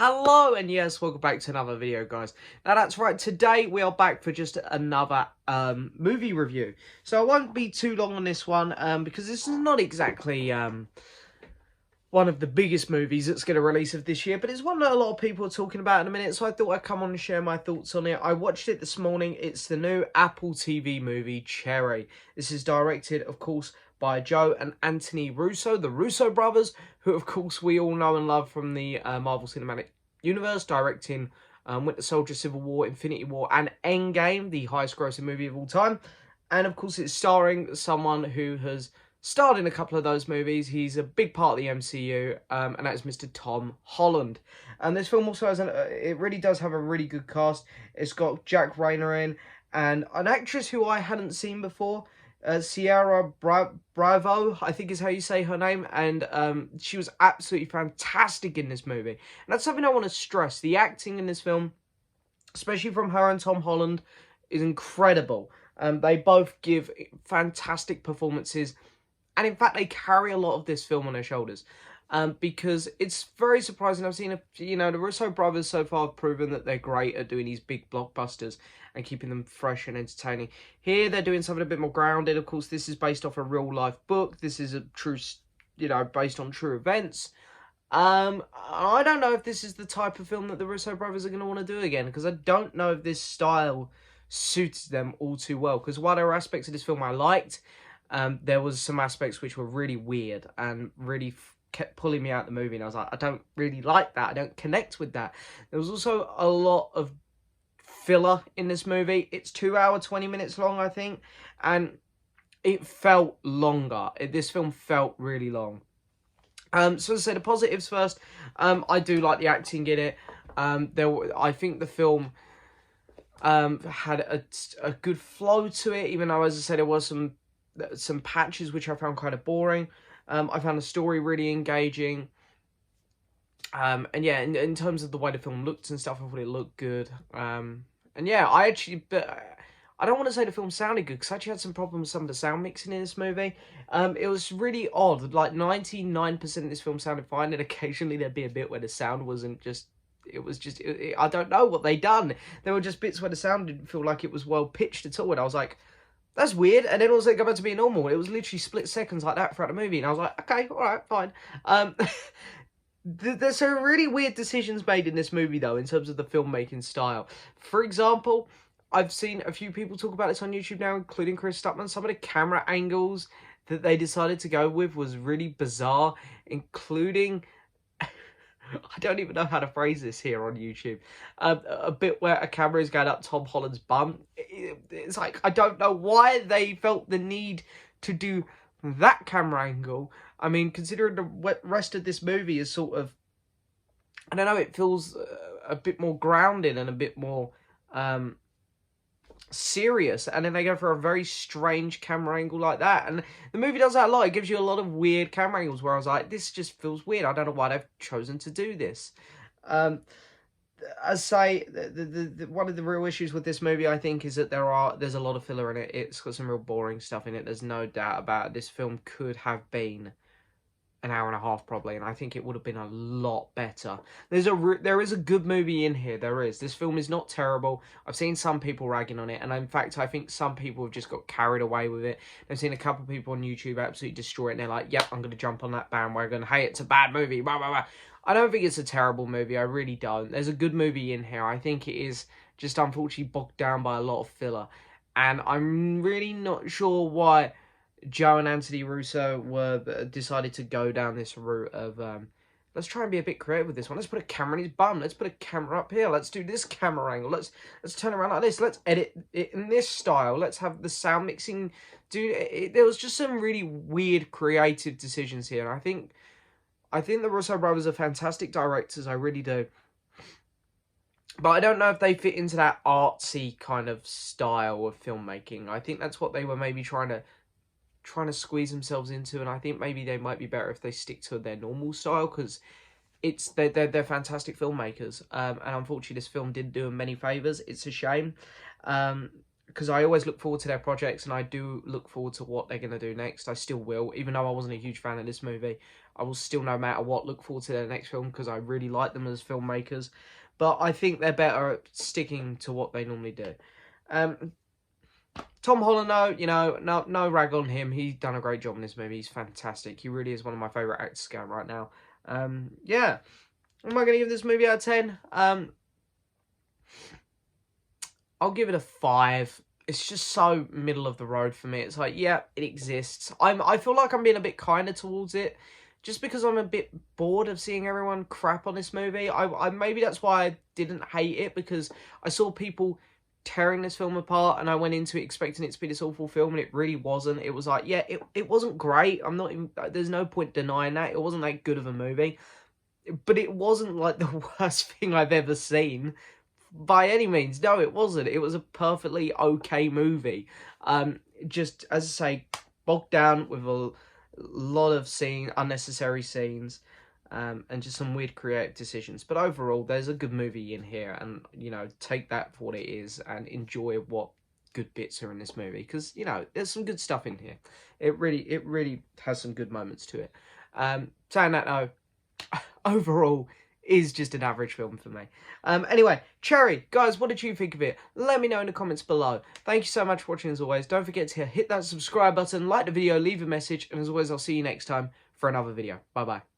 Hello, and yes, welcome back to another video, guys. Now, that's right, today we are back for just another movie review. So I won't be too long on this one, because this is not exactly one of the biggest movies that's going to release of this year, but it's one that a lot of people are talking about in a minute, so I thought I'd come on and share my thoughts on it. I watched it this morning. It's the new Apple TV movie, Cherry. This is directed, of course, by Joe and Anthony Russo, the Russo brothers, who, of course, we all know and love from the Marvel Cinematic Universe, directing Winter Soldier, Civil War, Infinity War, and Endgame, the highest grossing movie of all time. And, of course, it's starring someone who has starred in a couple of those movies. He's a big part of the MCU, and that is Mr. Tom Holland. And this film also has it really does have a really good cast. It's got Jack Rayner in, and an actress who I hadn't seen before, Sierra Bravo, I think is how you say her name, and she was absolutely fantastic in this movie. And that's something I want to stress. The acting in this film, especially from her and Tom Holland, is incredible. They both give fantastic performances. And in fact, they carry a lot of this film on their shoulders. Because it's very surprising. I've seen, the Russo brothers so far have proven that they're great at doing these big blockbusters and keeping them fresh and entertaining. Here, they're doing something a bit more grounded. Of course, this is based off a real-life book. This is a true, based on true events. I don't know if this is the type of film that the Russo brothers are going to want to do again, because I don't know if this style suits them all too well. Because while there were aspects of this film I liked, there was some aspects which were really weird and really kept pulling me out of the movie, and I was like, I don't really like that. I don't connect with that. There was also a lot of filler in this movie. It's 2 hours, 20 minutes long, I think, and it felt longer. This film felt really long. So as I say, the positives first. I do like the acting in it. I think the film had a good flow to it, even though, as I said, there was some patches which I found kind of boring. I found the story really engaging. And yeah, in terms of the way the film looked and stuff, I thought it looked good. And yeah, I don't want to say the film sounded good, because I actually had some problems with some of the sound mixing in this movie. It was really odd. Like 99% of this film sounded fine, and occasionally there'd be a bit where the sound wasn't just... I don't know what they done. There were just bits where the sound didn't feel like it was well pitched at all, and I was like, that's weird. And then also it got back to being normal. It was literally split seconds like that throughout the movie, and I was like, okay, all right, fine. There's some really weird decisions made in this movie, though, in terms of the filmmaking style. For example, I've seen a few people talk about this on YouTube now, including Chris Stuckman. Some of the camera angles that they decided to go with was really bizarre, including... I don't even know how to phrase this here on YouTube. A bit where a camera is going up Tom Holland's bum. It's like, I don't know why they felt the need to do that camera angle. I mean, considering the rest of this movie is sort of... I don't know, it feels a bit more grounded and a bit more serious, and then they go for a very strange camera angle like that, and the movie does that a lot. It gives you a lot of weird camera angles where I was like, this just feels weird. I don't know why they've chosen to do this. As I say, one of the real issues with this movie, I think, is that there's a lot of filler in it. It's got some real boring stuff in it. There's no doubt about it. This film could have been an hour and a half probably, and I think it would have been a lot better. There is a good movie in here. There is. This film is not terrible. I've seen some people ragging on it, and in fact, I think some people have just got carried away with it. I've seen a couple of people on YouTube absolutely destroy it, and they're like, yep, I'm going to jump on that bandwagon. Hey, it's a bad movie, blah, blah, blah. I don't think it's a terrible movie. I really don't. There's a good movie in here. I think it is just unfortunately bogged down by a lot of filler, and I'm really not sure why Joe and Anthony Russo decided to go down this route of let's try and be a bit creative with this one. Let's put a camera in his bum. Let's put a camera up here. Let's do this camera angle. Let's turn around like this. Let's edit it in this style. Let's have the sound mixing. There was just some really weird creative decisions here, and I think the Russo brothers are fantastic directors. I really do. But I don't know if they fit into that artsy kind of style of filmmaking. I think that's what they were maybe trying to squeeze themselves into, and I think maybe they might be better if they stick to their normal style, because they're fantastic filmmakers, and unfortunately this film didn't do them many favors. It's a shame, because I always look forward to their projects, and I do look forward to what they're going to do next. I still will, even though I wasn't a huge fan of this movie. I will still, no matter what, look forward to their next film, because I really like them as filmmakers. But I think they're better at sticking to what they normally do. Tom Holland, no rag on him. He's done a great job in this movie. He's fantastic. He really is one of my favourite actors going right now. Yeah. Am I going to give this movie out of 10? I'll give it a 5. It's just so middle of the road for me. It's like, yeah, it exists. I feel like I'm being a bit kinder towards it, just because I'm a bit bored of seeing everyone crap on this movie. I maybe that's why I didn't hate it, because I saw people tearing this film apart, and I went into it expecting it to be this awful film, and it really wasn't. It was like, yeah, it wasn't great. I'm not even, there's no point denying that. It wasn't that good of a movie, but it wasn't like the worst thing I've ever seen by any means. No, it wasn't. It was a perfectly okay movie. Just, as I say, bogged down with a lot of unnecessary scenes, and just some weird creative decisions. But overall, there's a good movie in here, and, take that for what it is and enjoy what good bits are in this movie, because, there's some good stuff in here. It really has some good moments to it. Saying that, though, overall, is just an average film for me. Anyway, Cherry, guys, what did you think of it? Let me know in the comments below. Thank you so much for watching as always. Don't forget to hit that subscribe button, like the video, leave a message, and as always, I'll see you next time for another video. Bye-bye.